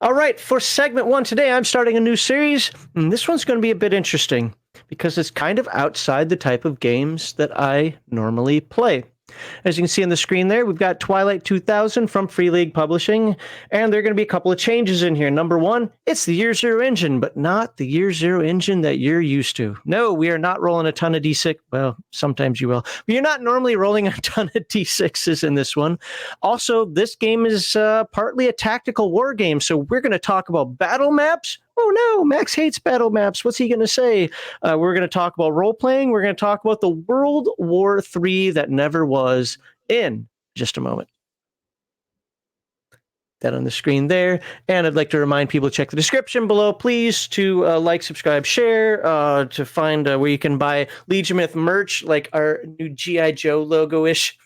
All right, for segment one today, I'm starting a new series, and this one's going to be a bit interesting because it's kind of outside the type of games that I normally play. As you can see on the screen there, we've got Twilight 2000 from Free League Publishing, and there are going to be a couple of changes in here. Number one, it's the Year Zero engine, but not the Year Zero engine that you're used to. No, we are not rolling a ton of D6. Well, sometimes you will. But you're not normally rolling a ton of D6s in this one. Also, this game is partly a tactical war game, so we're going to talk about battle maps. Oh no, Max hates battle maps. What's he going to say? We're going to talk about role-playing. We're going to talk about the World War III that never was in just a moment. That on the screen there. And I'd like to remind people to check the description below, please, to like, subscribe, share, to find where you can buy Legion Myth merch, like our new G.I. Joe logo-ish.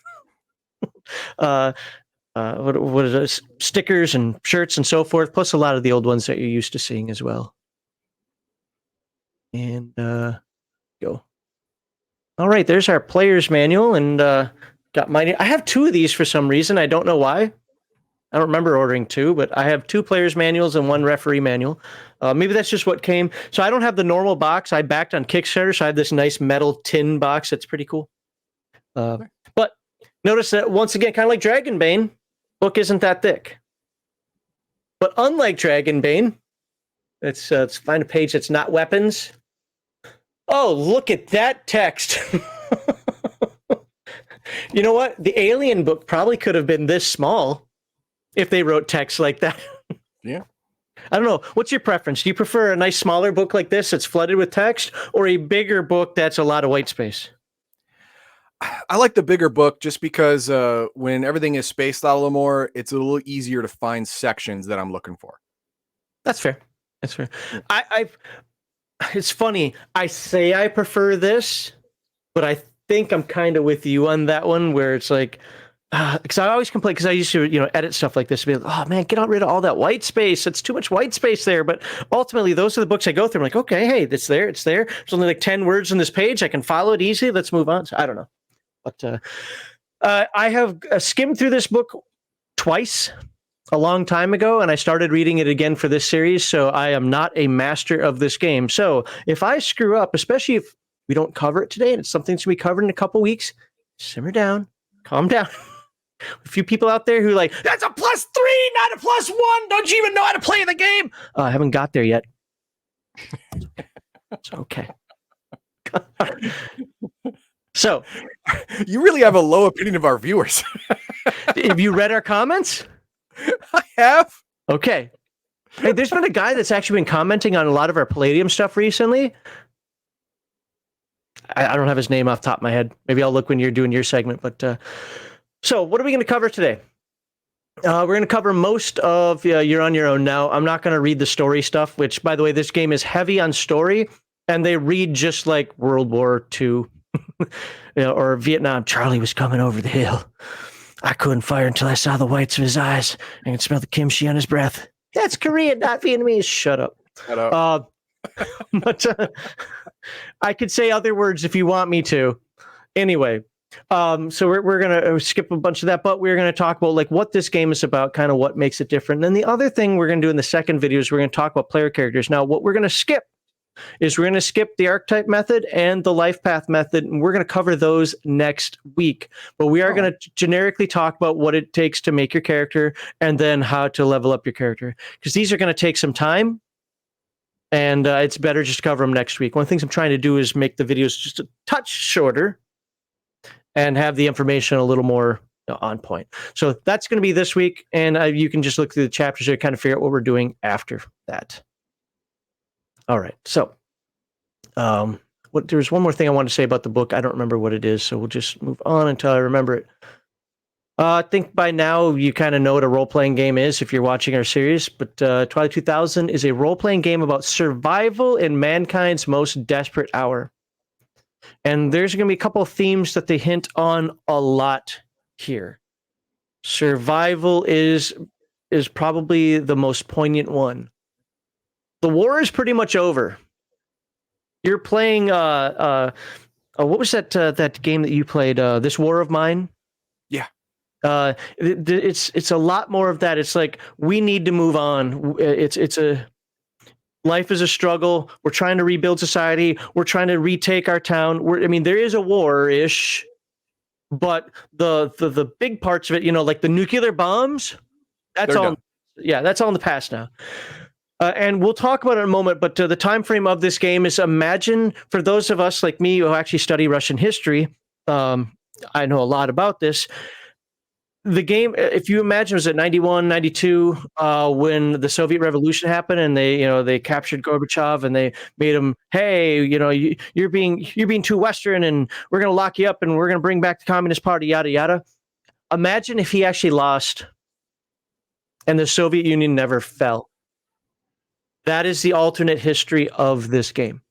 What is it? Stickers and shirts and so forth, plus a lot of the old ones that you're used to seeing as well. And go. All right, there's our player's manual, and got mine. I have two of these for some reason. I don't know why. I don't remember ordering two, but I have two player's manuals and one referee manual. Maybe that's just what came. So I don't have the normal box. I backed on Kickstarter, so I have this nice metal tin box that's pretty cool. But notice that, once again, kind of like Dragonbane, book isn't that thick. But unlike Dragonbane, let's find a page that's not weapons. Oh, look at that text. You know what? The Alien book probably could have been this small if they wrote text like that. Yeah. I don't know. What's your preference? Do you prefer a nice smaller book like this that's flooded with text, or a bigger book that's a lot of white space? I like the bigger book just because when everything is spaced out a little more, it's a little easier to find sections that I'm looking for. That's fair. That's fair. It's funny. I say I prefer this, but I think I'm kind of with you on that one, where it's like, because I always complain, because I used to, edit stuff like this, and be like, oh man, get rid of all that white space. It's too much white space there. But ultimately, those are the books I go through. I'm like, okay, hey, it's there. There's only like 10 words on this page. I can follow it easily. Let's move on. So, I don't know. But I have skimmed through this book twice a long time ago, and I started reading it again for this series, so I am not a master of this game. So if I screw up, especially if we don't cover it today and it's something to be covered in a couple weeks, simmer down, calm down. A few people out there who like, that's a +3, not a +1. Don't you even know how to play the game? I haven't got there yet. It's okay. So, you really have a low opinion of our viewers. Have you read our comments? I have. Okay. Hey, there's been a guy that's actually been commenting on a lot of our Palladium stuff recently. I don't have his name off the top of my head. Maybe I'll look when you're doing your segment. But so what are we going to cover today? We're going to cover most of You're on Your Own Now. I'm not going to read the story stuff, which, by the way, this game is heavy on story, and they read just like World War II. Or Vietnam. Charlie was coming over the hill. I couldn't fire until I saw the whites of his eyes. I could smell the kimchi on his breath. That's Korean, not Vietnamese. Shut up. But I could say other words if you want me to. Anyway, so we're going to skip a bunch of that, but we're going to talk about like what this game is about, kind of what makes it different. And then the other thing we're going to do in the second video is we're going to talk about player characters. Now, what we're going to skip is we're going to skip the archetype method and the life path method, and we're going to cover those next week. But we are going to generically talk about what it takes to make your character and then how to level up your character, because these are going to take some time, and it's better just to cover them next week. One of the things I'm trying to do is make the videos just a touch shorter and have the information a little more on point. So that's going to be this week, and you can just look through the chapters to kind of figure out what we're doing after that. All right, so there's one more thing I want to say about the book. I don't remember what it is, so we'll just move on until I remember it. I think by now you kind of know what a role-playing game is if you're watching our series, but Twilight 2000 is a role-playing game about survival in mankind's most desperate hour. And there's going to be a couple of themes that they hint on a lot here. Survival is probably the most poignant one. The war is pretty much over. You're playing what was that game that you played? This War of Mine? Yeah. It's a lot more of that. It's like we need to move on. It's a life is a struggle. We're trying to rebuild society. We're trying to retake our town. There is a war-ish, but the big parts of it, like the nuclear bombs, that's They're all. done. Yeah, that's all in the past now. And we'll talk about it in a moment, but the time frame of this game is, imagine, for those of us like me who actually study Russian history, I know a lot about this. The game, if you imagine, was it 91, 92, when the Soviet Revolution happened, and they captured Gorbachev, and they made him, hey, you're being too Western, and we're going to lock you up, and we're going to bring back the Communist Party, yada yada. Imagine if he actually lost, and the Soviet Union never fell. That is the alternate history of this game.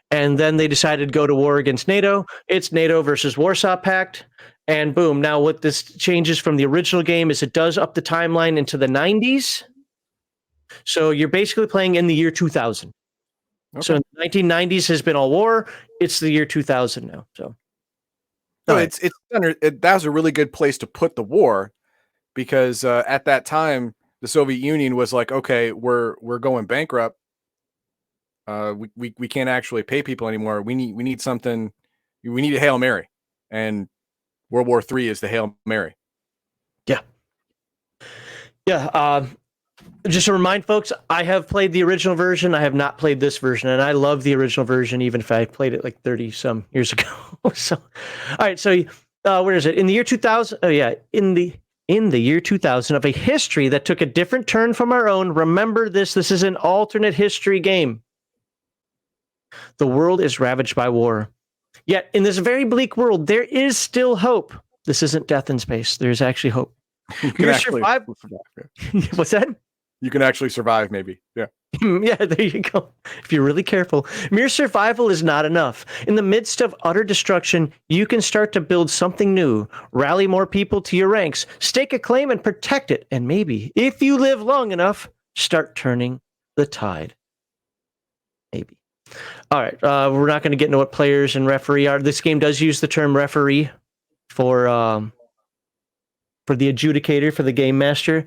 And then they decided to go to war against NATO. It's NATO versus Warsaw Pact. And boom, now what this changes from the original game is it does up the timeline into the 90s. So you're basically playing in the year 2000. Okay. So the 1990s has been all war. It's the year 2000 now. So no, that was a really good place to put the war, because at that time the Soviet Union was like, okay, we're going bankrupt. We can't actually pay people anymore. We need something. We need a Hail Mary, and World War III is the Hail Mary. Yeah. Just to remind folks, I have played the original version. I have not played this version, and I love the original version, even if I played it like 30 some years ago. So, all right. So, where is it? In the year 2000. Oh yeah, in the year 2000, of a history that took a different turn from our own. Remember this. This is an alternate history game. The world is ravaged by war. Yet, in this very bleak world, there is still hope. This isn't death in space. There's actually hope. You can actually survive. What's that? You can actually survive, maybe. Yeah. Yeah, there you go. If you're really careful. Mere survival is not enough. In the midst of utter destruction, you can start to build something new, rally more people to your ranks, stake a claim and protect it, and maybe, if you live long enough, start turning the tide. Maybe. All right, we're not going to get into what players and referee are. This game does use the term referee for the adjudicator, for the game master.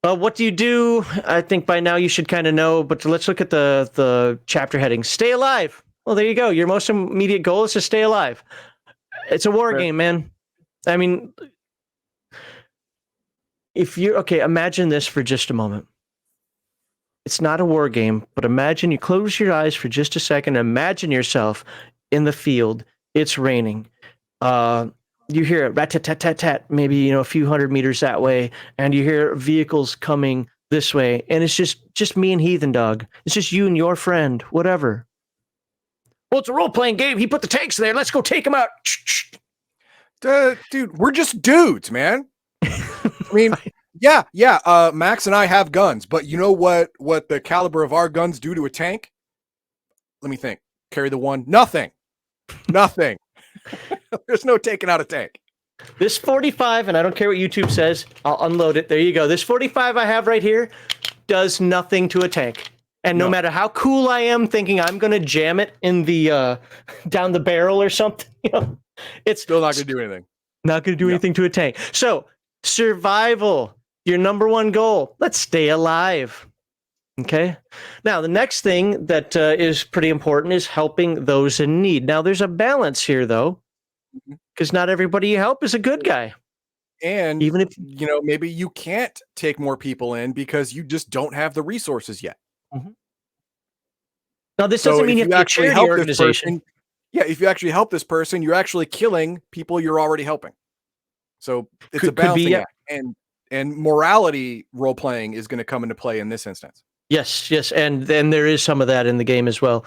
What do you do? I think by now you should kind of know, but let's look at the chapter heading. Stay alive. Well, there you go. Your most immediate goal is to stay alive. It's a war game, man. I mean, imagine this for just a moment. It's not a war game, but imagine you close your eyes for just a second. Imagine yourself in the field. It's raining. You hear it rat-tat-tat-tat-tat, maybe a few hundred meters that way, and you hear vehicles coming this way, and it's just me and Heathen Dog. It's just you and your friend, whatever. Well, it's a role-playing game. He put the tanks there. Let's go take him out. Dude, we're just dudes, man. I mean, yeah. Max and I have guns, but you know what the caliber of our guns do to a tank? Let me think. Carry the one. Nothing. There's no taking out a tank. This 45, and I don't care what YouTube says, I'll unload it. There you go. This 45 I have right here does nothing to a tank. And no matter how cool I am thinking I'm going to jam it in the down the barrel or something, it's still not going to do anything. Not going to do anything to a tank. So, survival, your number one goal. Let's stay alive. Okay. Now, the next thing that is pretty important is helping those in need. Now, there's a balance here, though, because not everybody you help is a good guy. And even if, maybe you can't take more people in because you just don't have the resources yet. Mm-hmm. Now, this doesn't mean you have to actually help this person. Yeah, if you actually help this person, you're actually killing people you're already helping. So it's a balancing act. And morality role-playing is going to come into play in this instance. Yes, and then there is some of that in the game as well.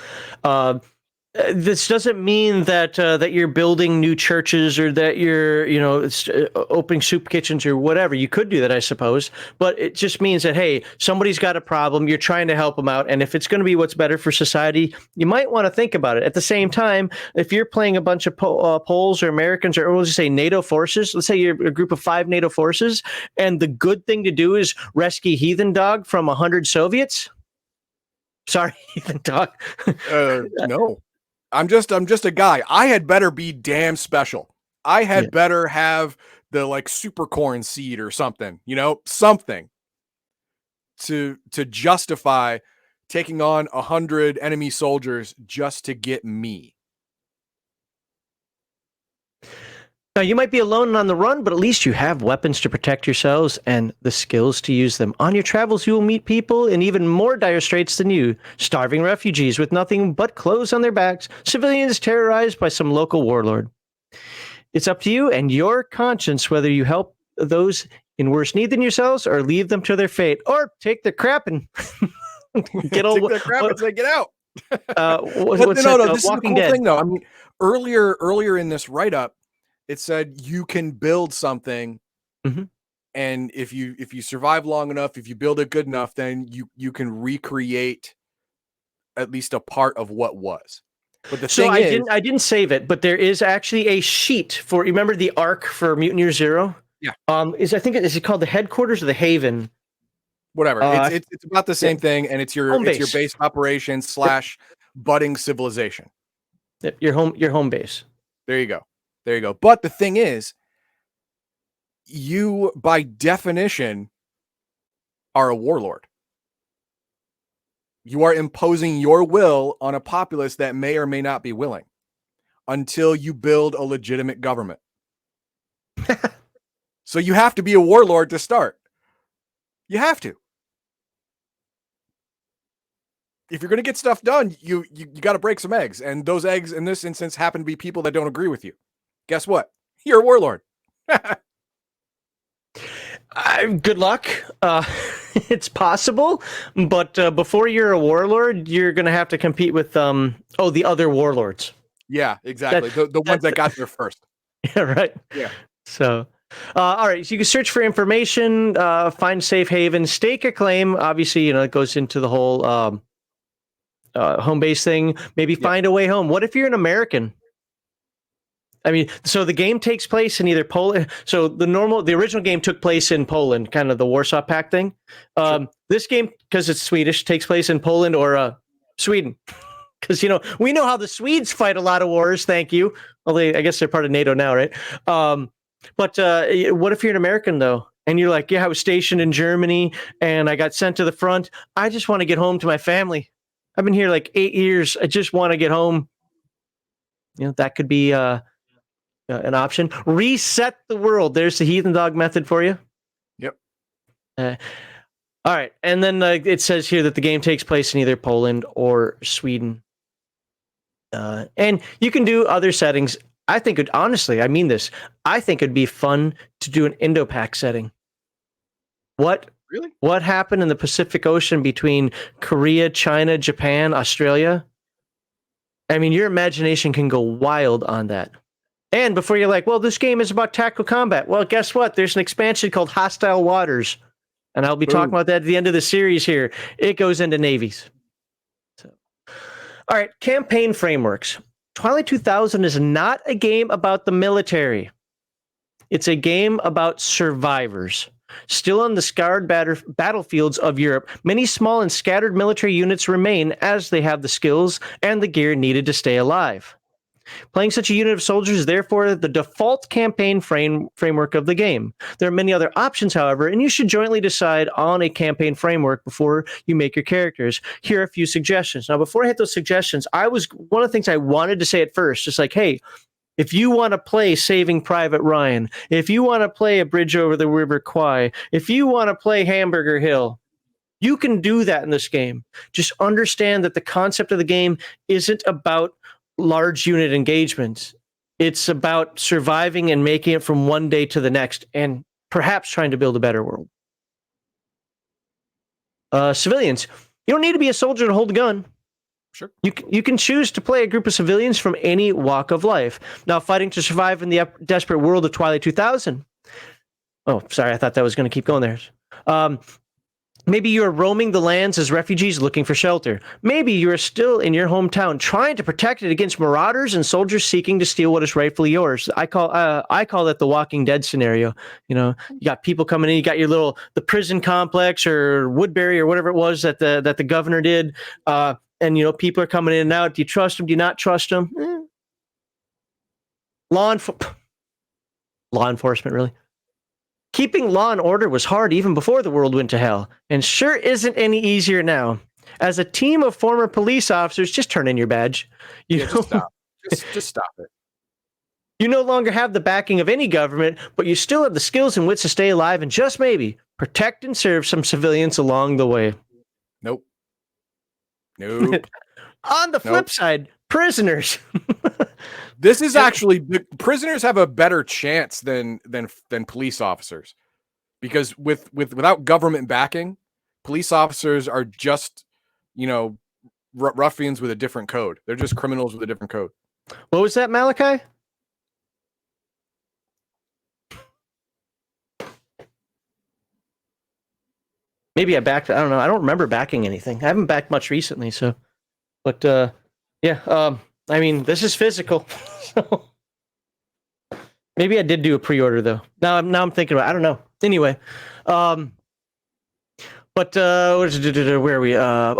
This doesn't mean that you're building new churches or that you're opening soup kitchens or whatever. You could do that, I suppose, but it just means that, hey, somebody's got a problem. You're trying to help them out, and if it's going to be what's better for society, you might want to think about it. At the same time, if you're playing a bunch of Poles or Americans, or we'll just say NATO forces, let's say you're a group of 5 NATO forces, and the good thing to do is rescue Heathen Dog from 100 Soviets. Sorry, Heathen Dog. No. I'm just a guy. I had better be damn special. I had better have the like super corn seed or something, something to justify taking on 100 enemy soldiers just to get me. Now, you might be alone and on the run, but at least you have weapons to protect yourselves and the skills to use them. On your travels, you will meet people in even more dire straits than you. Starving refugees with nothing but clothes on their backs. Civilians terrorized by some local warlord. It's up to you and your conscience whether you help those in worse need than yourselves or leave them to their fate. Or take their crap and get all... Take their crap and say, get out. What's no, that? this is the Walking cool Dead. thing, though. I mean, earlier in this write-up, it said you can build something, and if you survive long enough, if you build it good enough, then you can recreate at least a part of what was. But the thing is, I didn't save it, but there is actually a sheet for. Remember the arc for Mutineer Zero? Yeah. Is it called the headquarters or the Haven? Whatever. It's about the same thing, and it's your base operation / budding civilization. Your home base. There you go. But the thing is, you by definition are a warlord. You are imposing your will on a populace that may or may not be willing until you build a legitimate government. So you have to be a warlord to start. You have to. If you're going to get stuff done, you got to break some eggs. And those eggs in this instance happen to be people that don't agree with you. Guess what? You're a warlord. Good luck. It's possible, but before you're a warlord, you're going to have to compete with the other warlords. Yeah, exactly. The ones that got there first. Yeah, right. Yeah. So, all right. So you can search for information, find safe haven, stake a claim. Obviously, it goes into the whole home base thing. Maybe find a way home. What if you're an American? I mean, so the game takes place in either Poland. So the original game took place in Poland, kind of the Warsaw Pact thing. Sure. This game, because it's Swedish, takes place in Poland or Sweden. Because, we know how the Swedes fight a lot of wars. Thank you. Well, I guess they're part of NATO now, right? But what if you're an American, though? And you're like, I was stationed in Germany and I got sent to the front. I just want to get home to my family. I've been here like 8 years. I just want to get home. That could be... an option. Reset the world. There's the Heathen Dog method for you. Yep. All right. And then it says here that the game takes place in either Poland or Sweden. And you can do other settings. I think honestly, I mean this. I think it'd be fun to do an Indo-Pac setting. Really? What happened in the Pacific Ocean between Korea, China, Japan, Australia? I mean, your imagination can go wild on that. And before you're like, well, this game is about tactical combat. Well, guess what? There's an expansion called Hostile Waters. And I'll be talking about that at the end of the series here. It goes into navies. So, all right, campaign frameworks. Twilight 2000 is not a game about the military. It's a game about survivors. Still on the scarred battlefields of Europe, many small and scattered military units remain as they have the skills and the gear needed to stay alive. Playing such a unit of soldiers is therefore the default campaign framework of the game. There are many other options, however, and you should jointly decide on a campaign framework before you make your characters. Here are a few suggestions. Now, before I hit those suggestions, one of the things I wanted to say at first, just like, hey, if you want to play Saving Private Ryan, if you want to play A Bridge Over the River Kwai, if you want to play Hamburger Hill, you can do that in this game. Just understand that the concept of the game isn't about large unit engagements. It's about surviving and making it from one day to the next and perhaps trying to build a better world. Civilians. You don't need to be a soldier to hold a gun. Sure. You can choose to play a group of civilians from any walk of life. Now, fighting to survive in the desperate world of Twilight 2000. Oh, sorry. I thought that was going to keep going there. Maybe you're roaming the lands as refugees looking for shelter. Maybe you're still in your hometown trying to protect it against marauders and soldiers seeking to steal what is rightfully yours. I call that the Walking Dead scenario. You got people coming in. You got the prison complex or Woodbury or whatever it was that the governor did. And people are coming in and out. Do you trust them? Do you not trust them? Law enforcement, really. Keeping law and order was hard even before the world went to hell, and sure isn't any easier now. As a team of former police officers, just turn in your badge. Just stop. Just stop it. You no longer have the backing of any government, but you still have the skills and wits to stay alive and just maybe protect and serve some civilians along the way. Nope. On the flip side, prisoners. This is actually, prisoners have a better chance than police officers, because without government backing, police officers are just, ruffians with a different code. They're just criminals with a different code. What was that, Malachi? Maybe I backed. I don't know. I don't remember backing anything. I haven't backed much recently. So, but yeah. I mean, this is physical. So maybe I did do a pre-order though. Now I'm thinking about. I don't know. Anyway, but where are we?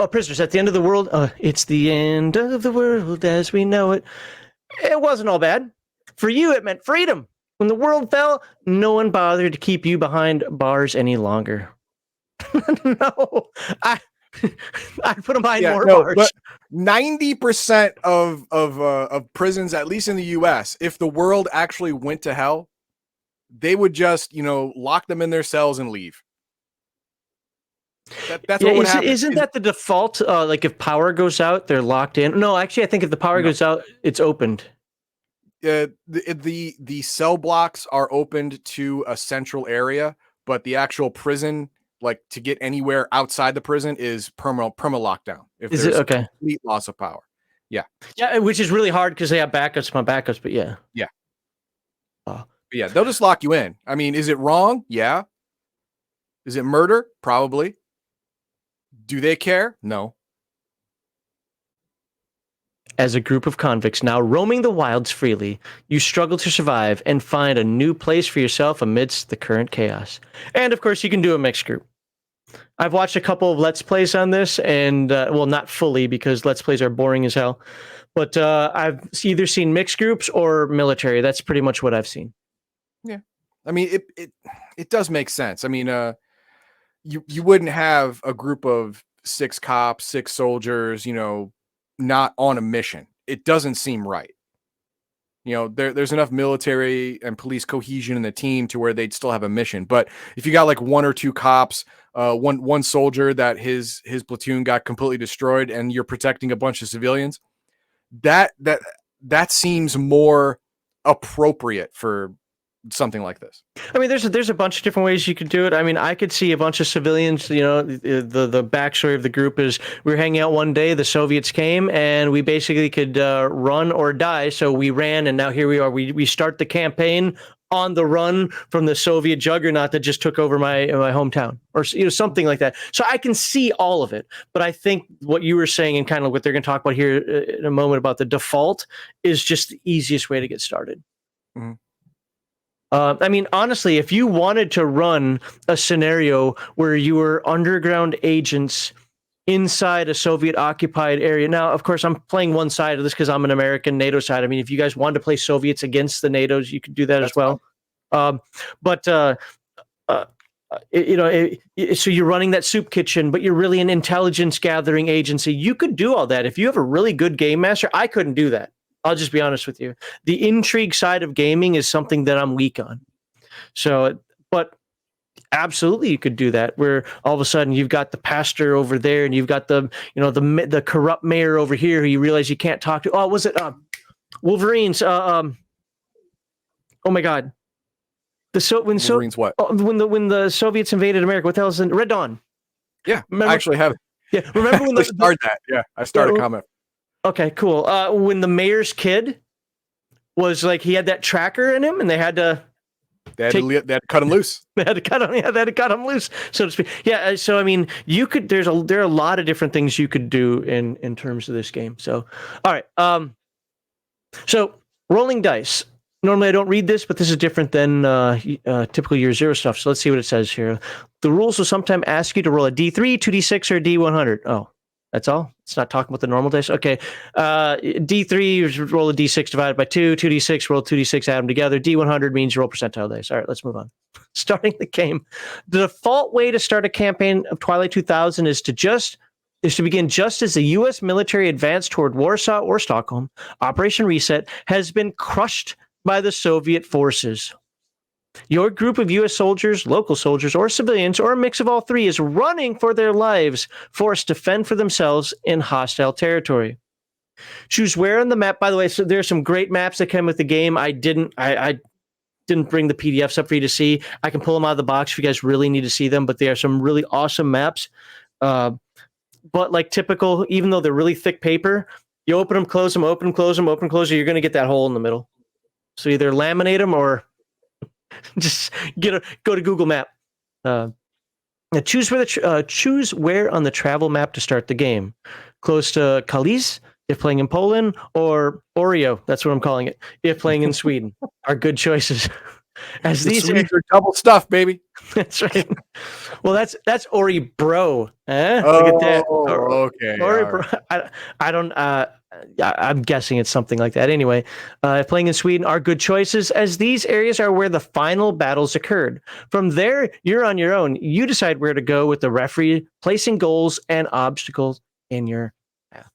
Prisoners at the end of the world. It's the end of the world as we know it. It wasn't all bad. For you, it meant freedom. When the world fell, no one bothered to keep you behind bars any longer. No, I put them behind more bars. But 90% of prisons, at least in the U.S., if the world actually went to hell, they would just lock them in their cells and leave. That's what would happen. Isn't that the default? Like if power goes out, they're locked in. No, actually, I think if the power goes out, it's opened. The cell blocks are opened to a central area, but the actual prison, like to get anywhere outside the prison, is perma lockdown. If is it okay? Complete loss of power. Yeah, which is really hard because they have backups upon backups. But yeah. But yeah, they'll just lock you in. I mean, is it wrong? Yeah. Is it murder? Probably. Do they care? No. As a group of convicts now roaming the wilds freely, you struggle to survive and find a new place for yourself amidst the current chaos. And of course, you can do a mixed group. I've watched a couple of Let's Plays on this, and well, not fully because Let's Plays are boring as hell, but I've either seen mixed groups or military. That's pretty much what I've seen. Yeah. I mean, it does make sense. I mean, you wouldn't have a group of 6 cops, 6 soldiers, not on a mission. It doesn't seem right. There's enough military and police cohesion in the team to where they'd still have a mission. But if you got like 1 or 2 cops, one soldier that his platoon got completely destroyed, and you're protecting a bunch of civilians, that seems more appropriate for something like this. I mean, there's a bunch of different ways you could do it. I mean, I could see a bunch of civilians, the backstory of the group is we were hanging out one day, the Soviets came, and we basically could run or die. So we ran, and now here we are. We start the campaign on the run from the Soviet juggernaut that just took over my hometown, or something like that. So I can see all of it. But I think what you were saying, and kind of what they're going to talk about here in a moment about the default, is just the easiest way to get started. Mm-hmm. I mean, honestly, if you wanted to run a scenario where you were underground agents inside a Soviet-occupied area. Now, of course, I'm playing one side of this because I'm an American NATO side. I mean, if you guys wanted to play Soviets against the NATOs, you could do that as well. So you're running that soup kitchen, but you're really an intelligence gathering agency. You could do all that. If you have a really good game master, I couldn't do that. I'll just be honest with you. The intrigue side of gaming is something that I'm weak on. So, but absolutely you could do that, where all of a sudden you've got the pastor over there and you've got the corrupt mayor over here who you realize you can't talk to. Oh, was it Wolverines? Oh my God. Wolverines what? When the Soviets invaded America, what the hell is Red Dawn? Yeah, remember? I actually have it. Yeah, remember when I started that? Yeah, I started a comment. Okay, cool. When the mayor's kid was like, he had that tracker in him, and they had to cut him loose. They had to cut him. Yeah, they had to cut him loose, so to speak. Yeah. So I mean, there are a lot of different things you could do in terms of this game. So, all right. So rolling dice. Normally I don't read this, but this is different than typical year 0 stuff. So let's see what it says here. The rules will sometimes ask you to roll a D3, 2D6, or a D100. Oh. That's all. It's not talking about the normal dice. Okay. D3, you roll a D6 divided by 2. 2D6, roll 2D6, add them together. D100 means you roll percentile dice. All right, let's move on. Starting the game. The default way to start a campaign of Twilight 2000 is to begin just as the U.S. military advanced toward Warsaw or Stockholm. Operation Reset has been crushed by the Soviet forces. Your group of U.S. soldiers, local soldiers, or civilians, or a mix of all three is running for their lives, forced to fend for themselves in hostile territory. Choose where on the map. By the way, so there's some great maps that come with the game. I didn't bring the PDFs up for you to see. I can pull them out of the box if you guys really need to see them, but they are some really awesome maps. But like typical, even though they're really thick paper, you open them, close them, open them, close them, open, close them, you're going to get that hole in the middle. So either laminate them or just go to Google Map. Choose where on the travel map to start the game. Close to Kalisz, if playing in Poland, or Oreo, that's what I'm calling it, if playing in Sweden, are good choices. As these are double stuff, baby. That's right. Well, that's Ori Bro. Eh? Oh, look at that. Okay. Ori Bro. Right. I don't. I'm guessing it's something like that. Anyway, playing in Sweden are good choices, as these areas are where the final battles occurred. From there, you're on your own. You decide where to go with the referee, placing goals and obstacles in your path.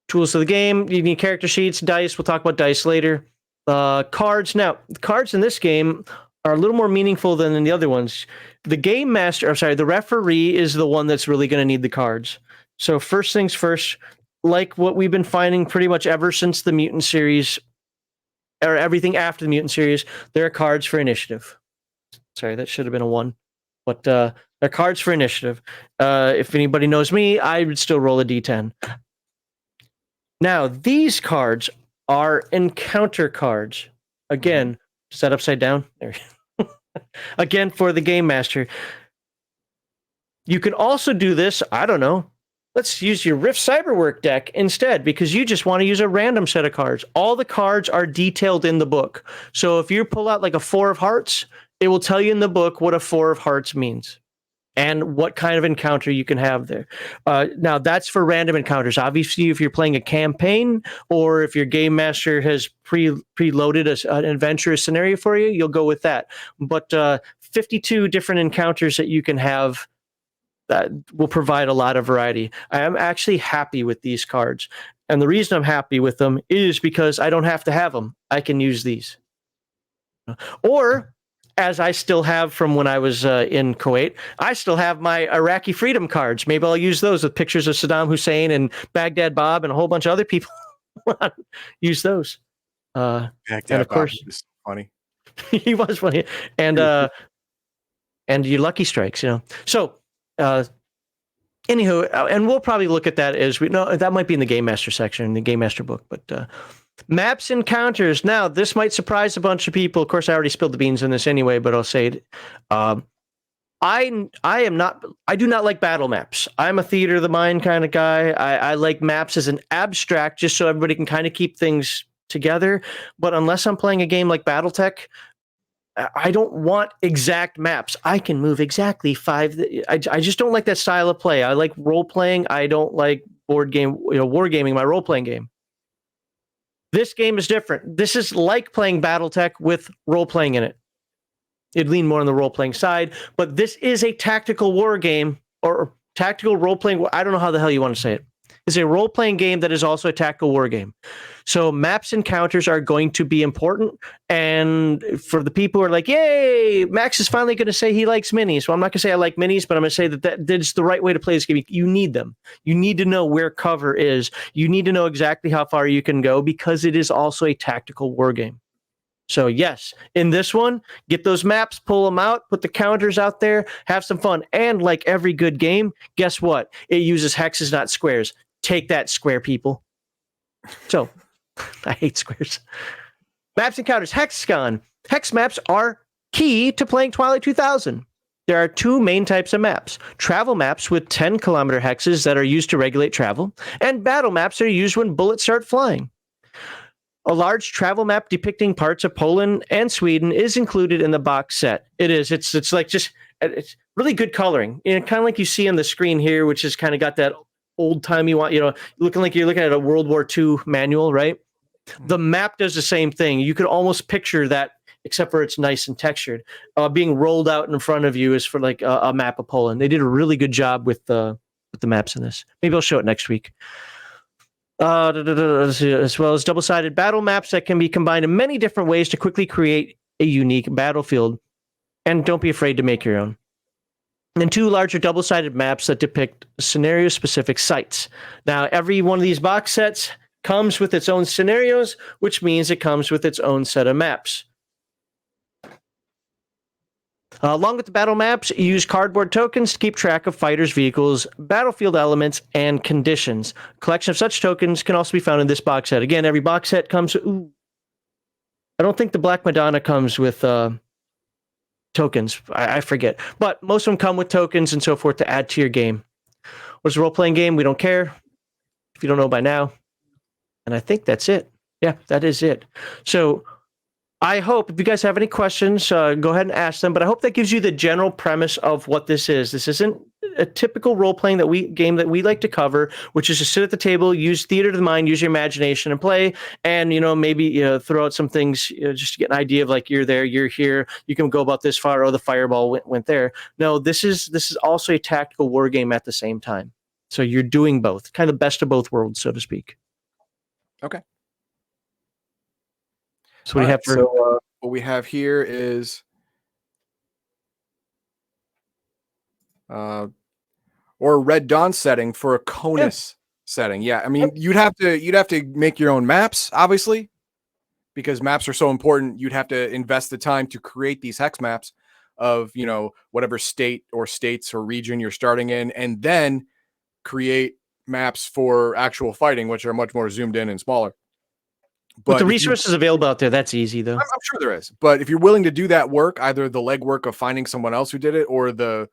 Tools of the game: you need character sheets, dice. We'll talk about dice later. Cards. Now, cards in this game are a little more meaningful than in the other ones. The game master, the referee is the one that's really going to need the cards. So first things first, like what we've been finding pretty much ever since the Mutant series, or everything after the Mutant series, there are cards for initiative. Sorry, that should have been a 1. But there are cards for initiative. If anybody knows me, I would still roll a D10. Now, these cards are encounter cards. Again, is that upside down? There. Again, for the game master. You can also do this, I don't know. Let's use your Rift Cyberwork deck instead, because you just want to use a random set of cards. All the cards are detailed in the book. So if you pull out like a 4 of hearts, it will tell you in the book what a 4 of hearts means and what kind of encounter you can have there. Now, that's for random encounters. Obviously, if you're playing a campaign or if your game master has preloaded an adventurous scenario for you, you'll go with that. But 52 different encounters that you can have that will provide a lot of variety. I am actually happy with these cards. And the reason I'm happy with them is because I don't have to have them. I can use these. Or, as I still have from when I was in Kuwait, I still have my Iraqi freedom cards. Maybe I'll use those with pictures of Saddam Hussein and Baghdad Bob and a whole bunch of other people. Use those. Baghdad and of course, Bob is funny. He was funny. And your Lucky Strikes, So, anywho, and we'll probably look at that as that might be in the Game Master section, in the Game Master book, but maps encounters. Now, this might surprise a bunch of people. Of course, I already spilled the beans on this anyway, but I'll say it. I do not like battle maps. I'm a theater of the mind kind of guy. I like maps as an abstract, just so everybody can kind of keep things together. But unless I'm playing a game like BattleTech, I don't want exact maps. I can move exactly 5. I just don't like that style of play. I like role playing. I don't like wargaming, my role playing game. This game is different. This is like playing BattleTech with role playing in it. It'd lean more on the role playing side, but this is a tactical war game or tactical role playing. I don't know how the hell you want to say it. It's a role playing game that is also a tactical war game. So maps encounters are going to be important. And for the people who are like, yay, Max is finally going to say he likes minis. Well, I'm not going to say I like minis, but I'm going to say that is the right way to play this game. You need them. You need to know where cover is. You need to know exactly how far you can go because it is also a tactical war game. So yes, in this one, get those maps, pull them out, put the counters out there, have some fun. And like every good game, guess what? It uses hexes, not squares. Take that, square people. So, I hate squares. Maps encounters, hexagon. Hex maps are key to playing Twilight 2000. There are 2 main types of maps. Travel maps with 10-kilometer hexes that are used to regulate travel, and battle maps that are used when bullets start flying. A large travel map depicting parts of Poland and Sweden is included in the box set. It is. It's like just it's really good coloring, and kind of like you see on the screen here, which has kind of got that old timey, looking like you're looking at a World War II manual, right? The map does the same thing. You could almost picture that, except for it's nice and textured. Being rolled out in front of you is for like a map of Poland. They did a really good job with the maps in this. Maybe I'll show it next week. As well as double-sided battle maps that can be combined in many different ways to quickly create a unique battlefield. And don't be afraid to make your own. And 2 larger double-sided maps that depict scenario-specific sites. Now, every one of these box sets comes with its own scenarios, which means it comes with its own set of maps. Along with the battle maps, use cardboard tokens to keep track of fighters, vehicles, battlefield elements, and conditions. A collection of such tokens can also be found in this box set. Again, every box set comes... I don't think the Black Madonna comes with tokens. I forget. But most of them come with tokens and so forth to add to your game. What's a role-playing game? We don't care if you don't know by now. And I think that's it. Yeah, that is it. So... I hope if you guys have any questions, go ahead and ask them. But I hope that gives you the general premise of what this is. This isn't a typical role playing game that we like to cover, which is to sit at the table, use theater of the mind, use your imagination, and play. And maybe throw out some things just to get an idea of like you're there, you're here. You can go about this far. Oh, the fireball went there. No, this is also a tactical war game at the same time. So you're doing both, kind of the best of both worlds, so to speak. Okay. So we have what we have here is or a Red Dawn setting for a CONUS setting. Yeah, I mean you'd have to make your own maps, obviously, because maps are so important. You'd have to invest the time to create these hex maps of whatever state or states or region you're starting in, and then create maps for actual fighting, which are much more zoomed in and smaller. But the resources available out there, that's easy, though. I'm sure there is. But if you're willing to do that work, either the legwork of finding someone else who did it or the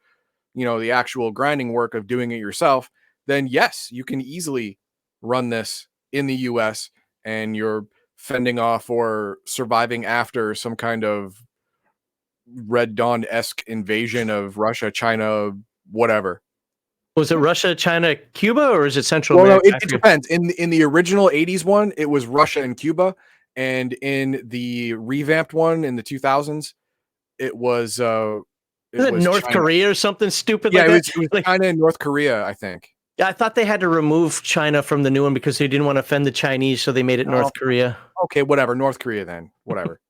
actual grinding work of doing it yourself, then yes, you can easily run this in the US and you're fending off or surviving after some kind of Red Dawn-esque invasion of Russia, China, whatever. Was it Russia, China, Cuba, or is it Central America? No, it depends. In the original 80s one, it was Russia and Cuba. And in the revamped one in the 2000s, it was... Is it North China. Korea or something stupid like that? It was China and North Korea, I think. Yeah, I thought they had to remove China from the new one because they didn't want to offend the Chinese, so they made it North Korea. Okay, whatever. North Korea then. Whatever.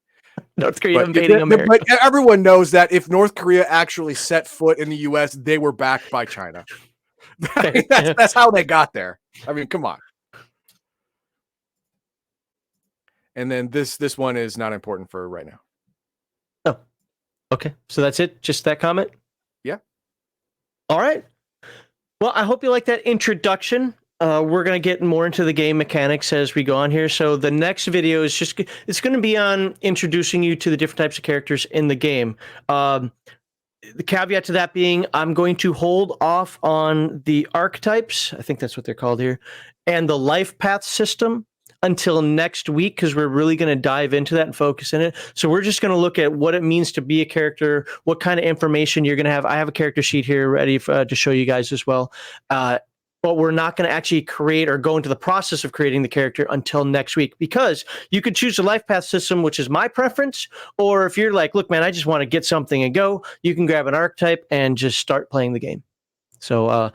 North Korea invading America. But everyone knows that if North Korea actually set foot in the U.S., they were backed by China. that's how they got there. I mean, come on. And then this one is not important for right now. Oh, okay. So that's it? Just that comment? Yeah. All right. Well, I hope you like that introduction. We're going to get more into the game mechanics as we go on here. So the next video is it's going to be on introducing you to the different types of characters in the game. The caveat to that being, I'm going to hold off on the archetypes, I think that's what they're called here, and the life path system until next week, because we're really going to dive into that and focus in it. So we're just going to look at what it means to be a character, what kind of information you're going to have. I have a character sheet here ready to show you guys as well. But we're not going to actually create or go into the process of creating the character until next week, because you could choose the life path system, which is my preference. Or if you're like, look, man, I just want to get something and go, you can grab an archetype and just start playing the game. So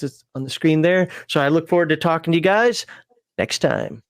it's on the screen there. So I look forward to talking to you guys next time.